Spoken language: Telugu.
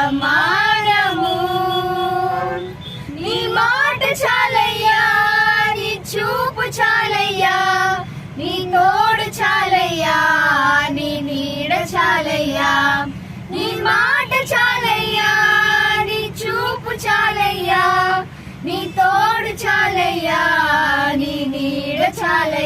సమానము. నీ మాట చాలయ్యా, నీ చూపు చాలయ్యా, నీ తోడు చాలయ్యా, నీ నీడ చాలయ్యా. నీ మాట చాలయ్యా, నీ చూపు చాలయ్యా, నీ తోడు చాలయ్యా, నీ నీడ చాలయ్యా.